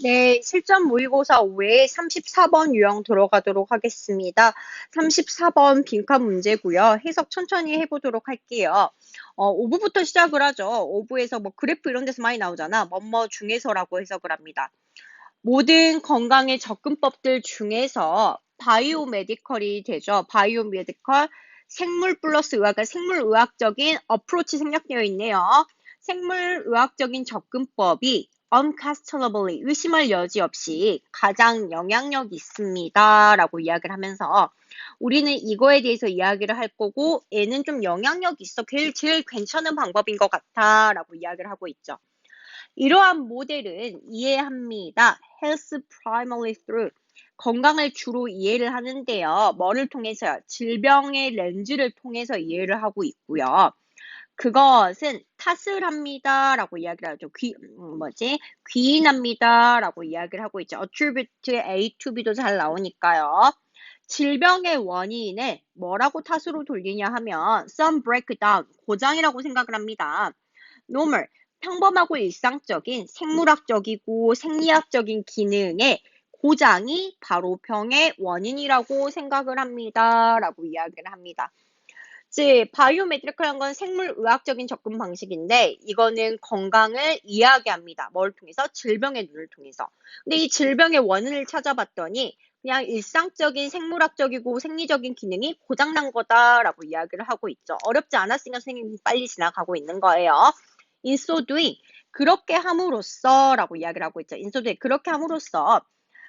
네, 실전 모의고사 5회 34번 유형 들어가도록 하겠습니다. 34번 빈칸 문제고요. 해석 천천히 해보도록 할게요. 5부부터 시작을 하죠. 5부에서 뭐 그래프 이런 데서 많이 나오잖아. 뭐뭐 중에서라고 해석을 합니다. 모든 건강의 접근법들 중에서 바이오메디컬이 되죠. 바이오메디컬, 생물 플러스 의학은 생물의학적인 어프로치 생략되어 있네요. 생물의학적인 접근법이 unquestionably 의심할 여지 없이 가장 영향력 있습니다. 라고 이야기를 하면서 우리는 이거에 대해서 이야기를 할 거고 얘는 좀 영향력 있어. 제일 괜찮은 방법인 것 같아. 라고 이야기를 하고 있죠. 이러한 모델은 이해합니다. Health primarily through 건강을 주로 이해를 하는데요. 뭐를 통해서요? 질병의 렌즈를 통해서 이해를 하고 있고요. 그것은 탓을 합니다. 라고 이야기를 하죠. 귀인합니다. 라고 이야기를 하고 있죠. attribute A to B도 잘 나오니까요. 질병의 원인을 뭐라고 탓으로 돌리냐 하면 some breakdown, 고장이라고 생각을 합니다. normal, 평범하고 일상적인 생물학적이고 생리학적인 기능의 고장이 바로 병의 원인이라고 생각을 합니다. 라고 이야기를 합니다. 즉, 바이오메디컬한 건 생물의학적인 접근 방식인데 이거는 건강을 이해하게 합니다. 뭘 통해서? 질병의 눈을 통해서. 근데 이 질병의 원인을 찾아봤더니 그냥 일상적인 생물학적이고 생리적인 기능이 고장난 거다라고 이야기를 하고 있죠. 어렵지 않았으니까 선생님이 빨리 지나가고 있는 거예요. In so doing, 그렇게 함으로써 라고 이야기를 하고 있죠. In so doing, 그렇게 함으로써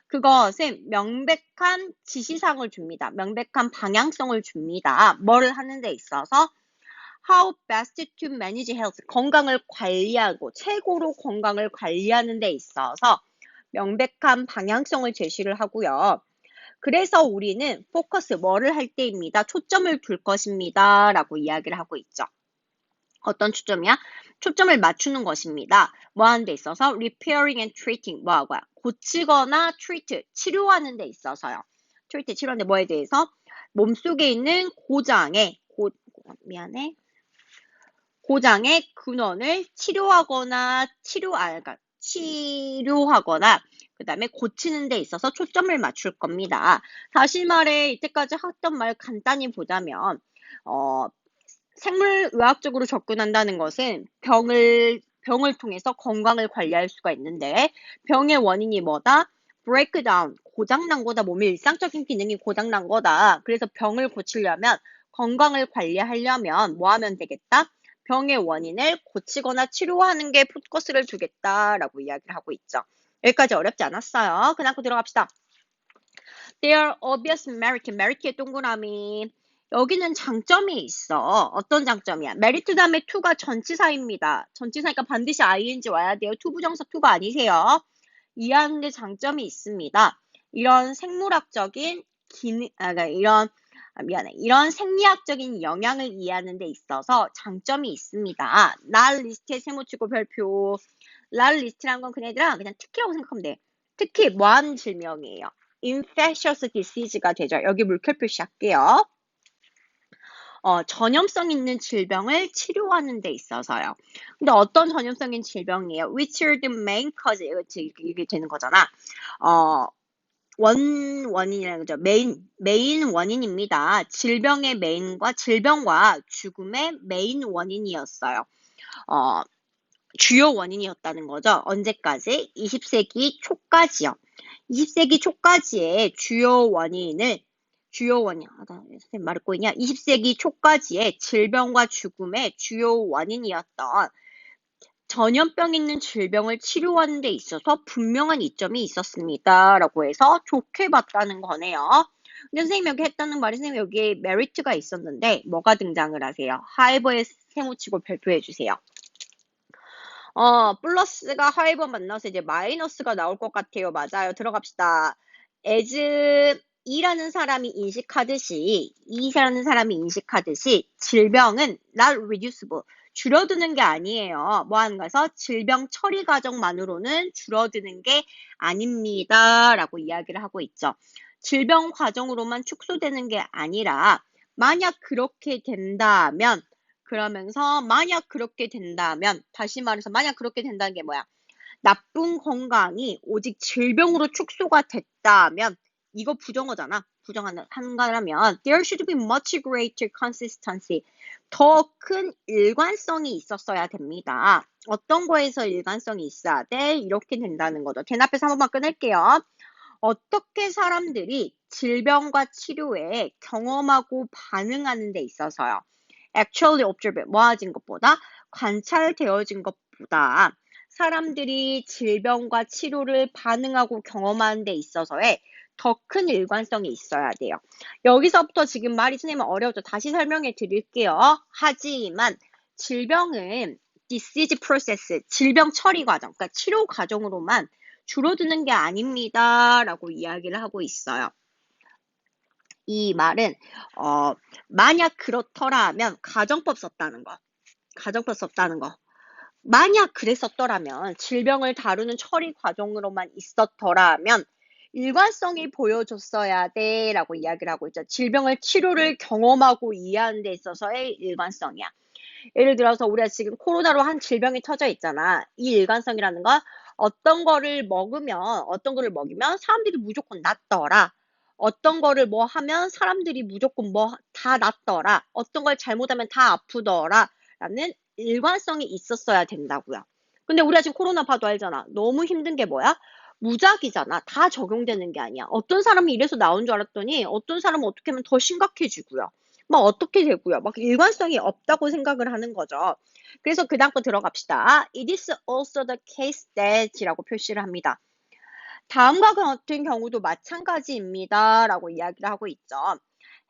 그것은 명백한 지시사항을 줍니다. 명백한 방향성을 줍니다. 뭐를 하는 데 있어서 how best to manage health, 건강을 관리하고 최고로 건강을 관리하는 데 있어서 명백한 방향성을 제시를 하고요. 그래서 우리는 포커스 뭐를 할 때입니다. 초점을 둘 것입니다. 라고 이야기를 하고 있죠. 어떤 초점이야? 초점을 맞추는 것입니다. 뭐 하는 데 있어서 repairing and treating, 뭐 하고요? 고치거나 treat, 치료하는 데 있어서요. treat, 치료하는 데 뭐에 대해서? 몸속에 있는 고장의 근원을 치료하거나 치료하거나 그 다음에 고치는 데 있어서 초점을 맞출 겁니다. 다시 말해 이때까지 했던 말 간단히 보자면 생물의학적으로 접근한다는 것은 병을 통해서 건강을 관리할 수가 있는데 병의 원인이 뭐다? breakdown, 고장난 거다. 몸의 일상적인 기능이 고장난 거다. 그래서 병을 고치려면 건강을 관리하려면 뭐 하면 되겠다? 병의 원인을 고치거나 치료하는 게 포커스를 두겠다라고 이야기를 하고 있죠. 여기까지 어렵지 않았어요. 그냥 들어갑시다. There are obvious merit의 동그라미. 여기는 장점이 있어. 어떤 장점이야? 메리트 다음에 to가 전치사입니다. 전치사니까 반드시 ing 와야 돼요. 투부정사 to가 아니세요. 이해하는 데 장점이 있습니다. 이런 생물학적인 이런 생리학적인 영향을 이해하는 데 있어서 장점이 있습니다. 날 리스트에 세모치고 별표. 날 리스트란 건 그냥 특히라고 생각하면 돼. 특히 뭐하는 질병이에요? infectious disease가 되죠. 여기 물결 표시할게요. 전염성 있는 질병을 치료하는 데 있어서요. 근데 어떤 전염성인 질병이에요? Which are the main cause? 이게 되는 거잖아. 원인이라는 거죠. 메인 원인입니다. 질병과 죽음의 메인 원인이었어요. 주요 원인이었다는 거죠. 언제까지? 20세기 초까지요. 20세기 초까지의 주요 원인, 선생님 말을 꼬이냐? 20세기 초까지의 질병과 죽음의 주요 원인이었던 전염병 있는 질병을 치료하는 데 있어서 분명한 이점이 있었습니다. 라고 해서 좋게 봤다는 거네요. 근데 선생님 여기 했다는 말이 선생님 여기에 메리트가 있었는데 뭐가 등장을 하세요? 하이버에 세모치고 발표해 주세요. 플러스가 하이버 만나서 이제 마이너스가 나올 것 같아요. 맞아요. 들어갑시다. as 이라는 사람이 인식하듯이 질병은 not reducible, 줄어드는 게 아니에요. 뭐 하는 거서 질병 처리 과정만으로는 줄어드는 게 아닙니다. 라고 이야기를 하고 있죠. 질병 과정으로만 축소되는 게 아니라 만약 그렇게 된다면 다시 말해서 만약 그렇게 된다는 게 뭐야? 나쁜 건강이 오직 질병으로 축소가 됐다면 이거 부정어잖아. 한가라면 there should be much greater consistency. 더 큰 일관성이 있었어야 됩니다. 어떤 거에서 일관성이 있어야 돼? 이렇게 된다는 거죠. 대답해서 한 번만 끊을게요. 어떻게 사람들이 질병과 치료에 경험하고 반응하는 데 있어서요. actually observe, 모아진 것보다 관찰되어진 것보다 사람들이 질병과 치료를 반응하고 경험하는 데 있어서의 더 큰 일관성이 있어야 돼요. 여기서부터 지금 말이 선생님 어려워져. 다시 설명해 드릴게요. 하지만 질병은 disease process, 질병 처리 과정, 그러니까 치료 과정으로만 줄어드는 게 아닙니다. 라고 이야기를 하고 있어요. 이 말은 만약 그렇더라면 가정법 썼다는 거. 가정법 썼다는 거. 만약 그랬었더라면 질병을 다루는 처리 과정으로만 있었더라면 일관성이 보여줬어야 돼 라고 이야기를 하고 있죠. 질병을 치료를 경험하고 이해하는 데 있어서의 일관성이야. 예를 들어서 우리가 지금 코로나로 한 질병이 터져 있잖아. 이 일관성이라는 건 어떤 거를 먹이면 사람들이 무조건 낫더라. 어떤 거를 뭐 하면 사람들이 무조건 뭐 다 낫더라. 어떤 걸 잘못하면 다 아프더라. 라는 일관성이 있었어야 된다고요. 근데 우리가 지금 코로나 봐도 알잖아. 너무 힘든 게 뭐야? 무작위잖아. 다 적용되는 게 아니야. 어떤 사람이 이래서 나온 줄 알았더니 어떤 사람은 어떻게 하면 더 심각해지고요. 막 어떻게 되고요. 막 일관성이 없다고 생각을 하는 거죠. 그래서 그 다음 거 들어갑시다. It is also the case that 이라고 표시를 합니다. 다음과 같은 경우도 마찬가지입니다. 라고 이야기를 하고 있죠.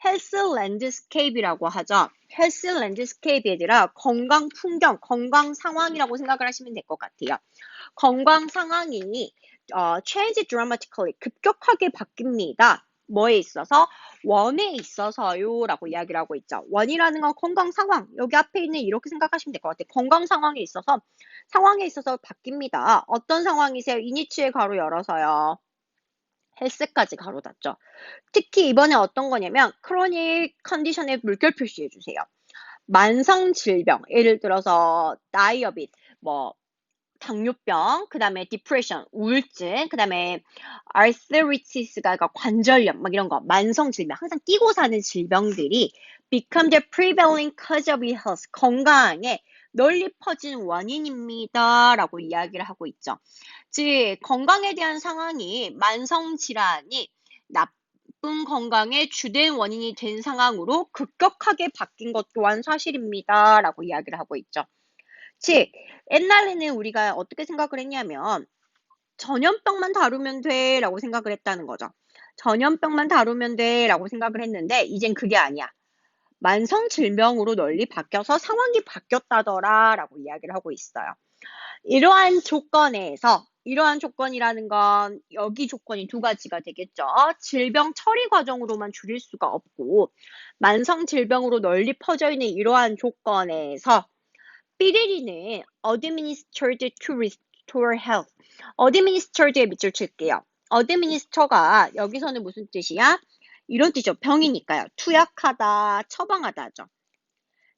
헬스 랜드스케이프라고 하죠. 헬스 랜드스케이프에 아니라 건강 풍경, 건강 상황이라고 생각을 하시면 될 것 같아요. 건강 상황이 change dramatically, 급격하게 바뀝니다. 뭐에 있어서? 원에 있어서요 라고 이야기를 하고 있죠. 원이라는 건 건강 상황. 여기 앞에 있는 이렇게 생각하시면 될 것 같아요. 건강 상황에 있어서 바뀝니다. 어떤 상황이세요? 이니치에 가로 열어서요. 헬스까지 가로 닫죠. 특히 이번에 어떤 거냐면 크로닉 컨디션에 물결 표시해 주세요. 만성 질병, 예를 들어서 다이어빗, 뭐 당뇨병, 그 다음에 디프레션, 우울증, 그 다음에 아르테리티스가 관절염, 막 이런 거, 만성 질병, 항상 끼고 사는 질병들이 become the prevalent cause of health, 건강에 널리 퍼진 원인입니다. 라고 이야기를 하고 있죠. 즉, 건강에 대한 상황이 만성 질환이 나쁜 건강의 주된 원인이 된 상황으로 급격하게 바뀐 것 또한 사실입니다. 라고 이야기를 하고 있죠. 즉, 옛날에는 우리가 어떻게 생각을 했냐면 전염병만 다루면 돼 라고 생각을 했다는 거죠. 전염병만 다루면 돼 라고 생각을 했는데 이젠 그게 아니야. 만성 질병으로 널리 바뀌어서 상황이 바뀌었다더라 라고 이야기를 하고 있어요. 이러한 조건이라는 건 여기 조건이 두 가지가 되겠죠. 질병 처리 과정으로만 줄일 수가 없고 만성 질병으로 널리 퍼져 있는 이러한 조건에서 삐리리는 administered to restore health. administered에 밑줄 칠게요. administer가 여기서는 무슨 뜻이야? 이런 뜻이죠. 병이니까요. 투약하다, 처방하다죠.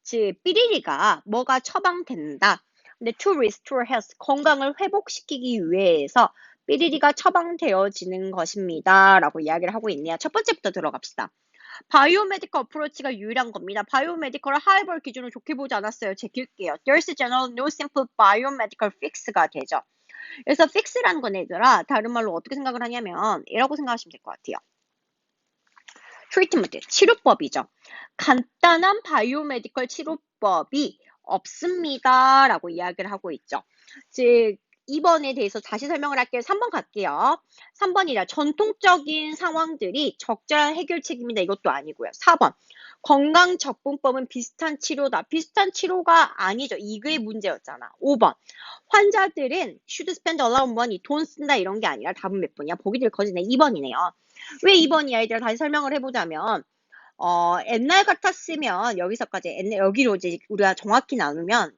즉, 삐리리가 뭐가 처방된다. 근데 to restore health, 건강을 회복시키기 위해서 삐리리가 처방되어지는 것입니다. 라고 이야기를 하고 있네요. 첫 번째부터 들어갑시다. 바이오메디컬 어프로치가 유일한 겁니다. 바이오메디컬을 하이볼 기준으로 좋게 보지 않았어요. 제낄게요. There's general no simple biomedical fix가 되죠. 그래서 fix라는 건 얘들아 다른 말로 어떻게 생각을 하냐면 이라고 생각하시면 될 것 같아요. 트리트먼트, 치료법이죠. 간단한 바이오메디컬 치료법이 없습니다. 라고 이야기를 하고 있죠. 즉 2번에 대해서 다시 설명을 할게요. 3번 갈게요. 3번이라 전통적인 상황들이 적절한 해결책입니다. 이것도 아니고요. 4번 건강 접근법은 비슷한 치료다. 비슷한 치료가 아니죠. 이게 문제였잖아. 5번 환자들은 should spend a lot of money, 돈 쓴다 이런 게 아니라 답은 몇 번이야? 보기 들 거지네. 2번이네요. 왜 2번이야? 얘들아 다시 설명을 해보자면 옛날 같았으면 여기서까지 여기로 이제 우리가 정확히 나누면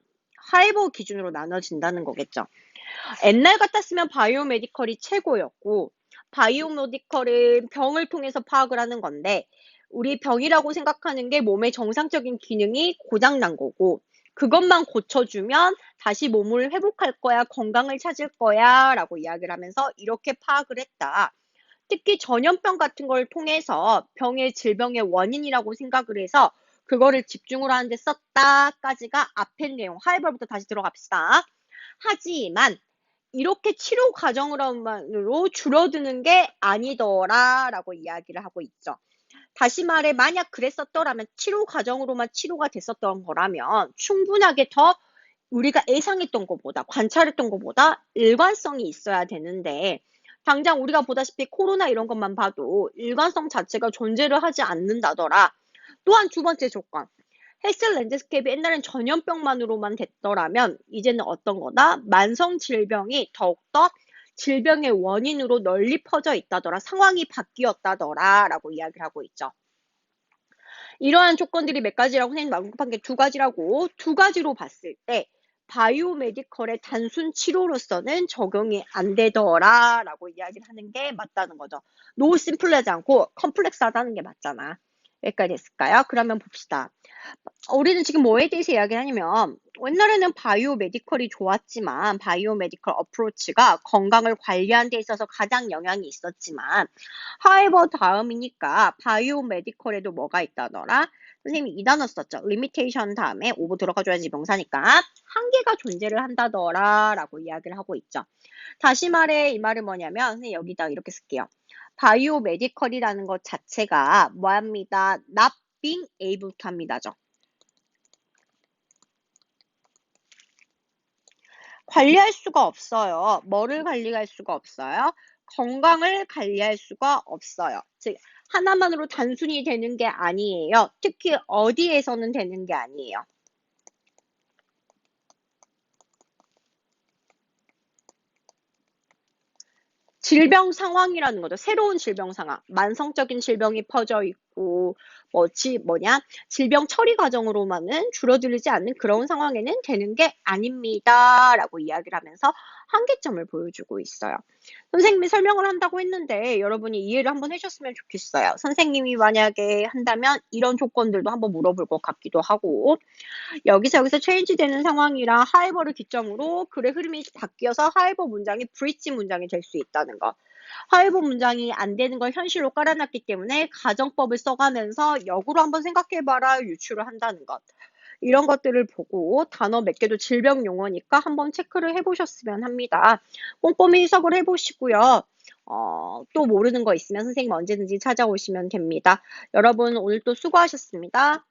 하이버 기준으로 나눠진다는 거겠죠. 옛날 같았으면 바이오메디컬이 최고였고 바이오메디컬은 병을 통해서 파악을 하는 건데 우리 병이라고 생각하는 게 몸의 정상적인 기능이 고장난 거고 그것만 고쳐주면 다시 몸을 회복할 거야, 건강을 찾을 거야 라고 이야기를 하면서 이렇게 파악을 했다. 특히 전염병 같은 걸 통해서 병의 질병의 원인이라고 생각을 해서 그거를 집중을 하는데 썼다까지가 앞에 내용. 하이벌부터 다시 들어갑시다. 하지만 이렇게 치료 과정으로만으로 줄어드는 게 아니더라라고 이야기를 하고 있죠. 다시 말해 만약 그랬었더라면 치료 과정으로만 치료가 됐었던 거라면 충분하게 더 우리가 예상했던 것보다 관찰했던 것보다 일관성이 있어야 되는데 당장 우리가 보다시피 코로나 이런 것만 봐도 일관성 자체가 존재를 하지 않는다더라. 또한 두 번째 조건. 헬스 랜드스케이프 옛날엔 전염병만으로만 됐더라면 이제는 어떤 거다? 만성 질병이 더욱더 질병의 원인으로 널리 퍼져 있다더라. 상황이 바뀌었다더라. 라고 이야기를 하고 있죠. 이러한 조건들이 몇 가지라고 선생님 언급한 게 두 가지라고 두 가지로 봤을 때 바이오메디컬의 단순 치료로서는 적용이 안 되더라 라고 이야기를 하는 게 맞다는 거죠. 노 심플하지 않고 컴플렉스하다는 게 맞잖아. 여기까지 했을까요? 그러면 봅시다. 우리는 지금 뭐에 대해서 이야기를 하냐면 옛날에는 바이오메디컬이 좋았지만 바이오메디컬 어프로치가 건강을 관리하는 데 있어서 가장 영향이 있었지만 하이버 다음이니까 바이오메디컬에도 뭐가 있다더라? 선생님이 이 단어 썼죠. 리미테이션 다음에 오브 들어가줘야지 명사니까 한계가 존재를 한다더라 라고 이야기를 하고 있죠. 다시 말해 이 말은 뭐냐면 선생님 여기다 이렇게 쓸게요. 바이오메디컬이라는 것 자체가 뭐합니다? not being able to 합니다죠. 관리할 수가 없어요. 뭐를 관리할 수가 없어요? 건강을 관리할 수가 없어요. 즉 하나만으로 단순히 되는 게 아니에요. 특히 어디에서는 되는 게 아니에요. 질병 상황이라는 거죠. 새로운 질병 상황. 만성적인 질병이 퍼져 있고, 질병 처리 과정으로만은 줄어들지 않는 그런 상황에는 되는 게 아닙니다. 라고 이야기를 하면서 한계점을 보여주고 있어요. 선생님이 설명을 한다고 했는데 여러분이 이해를 한번 해주셨으면 좋겠어요. 선생님이 만약에 한다면 이런 조건들도 한번 물어볼 것 같기도 하고, 여기서 체인지 되는 상황이라 하이버를 기점으로 글의 흐름이 바뀌어서 하이버 문장이 브릿지 문장이 될 수 있다는 것. 하이버 문장이 안 되는 걸 현실로 깔아놨기 때문에 가정법을 써가면서 역으로 한번 생각해봐라 유추를 한다는 것. 이런 것들을 보고 단어 몇 개도 질병 용어니까 한번 체크를 해보셨으면 합니다. 꼼꼼히 해석을 해보시고요. 또 모르는 거 있으면 선생님 언제든지 찾아오시면 됩니다. 여러분 오늘 또 수고하셨습니다.